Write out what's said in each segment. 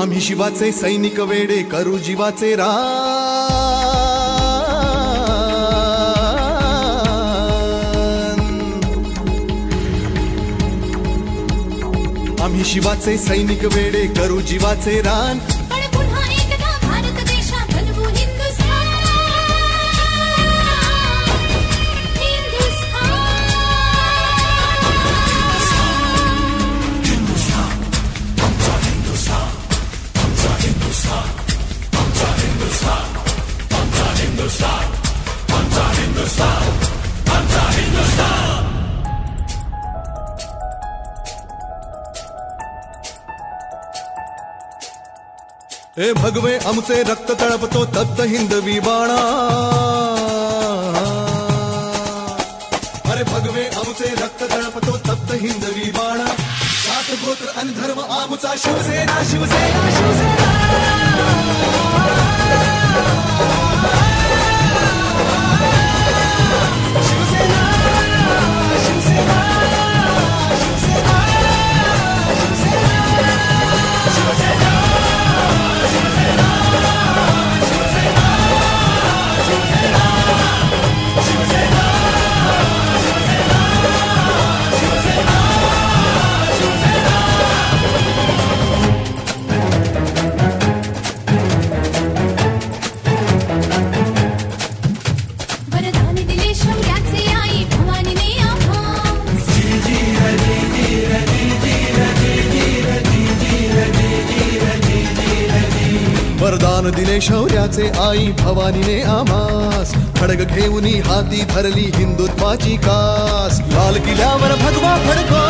आम्ही शिवाचे सैनिक वेडे करू जीवाचे रान। आम्ही शिवाचे सैनिक वेडे करू जीवाचे रान। ए भगवे आमचे रक्त तळपतो तप्त हिंदवी बाणा। अरे भगवे आमचे रक्त तळपतो तप्त हिंदवी बाणा। सात गोत्र आणि धर्म आमचा शिवसेना शिवसेना शिवसेना। वरदान दिले शौर्याचे आई भवानीने आम्हास। खडग घेऊनी हाती धरली हिंदुत्वाची कास। लाल किल्ल्यावर भगवा फडको,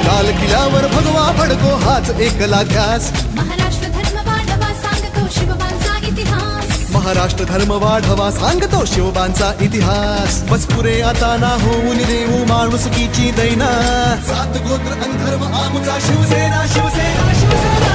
लाल किल्ल्यावर भगवा फडको हाच एकला ध्यास। महाराष्ट्र धर्म वाढवा सांगतो शिवबांचा इतिहास। महाराष्ट्र धर्म वाढवा सांगतो शिवबांचा इतिहास। बस पुरे आता ना होऊन देऊ माणुसकीची दैना। सात गोत्र आणि धर्म आमचा शिवसेना शिवसेना शिवसेना।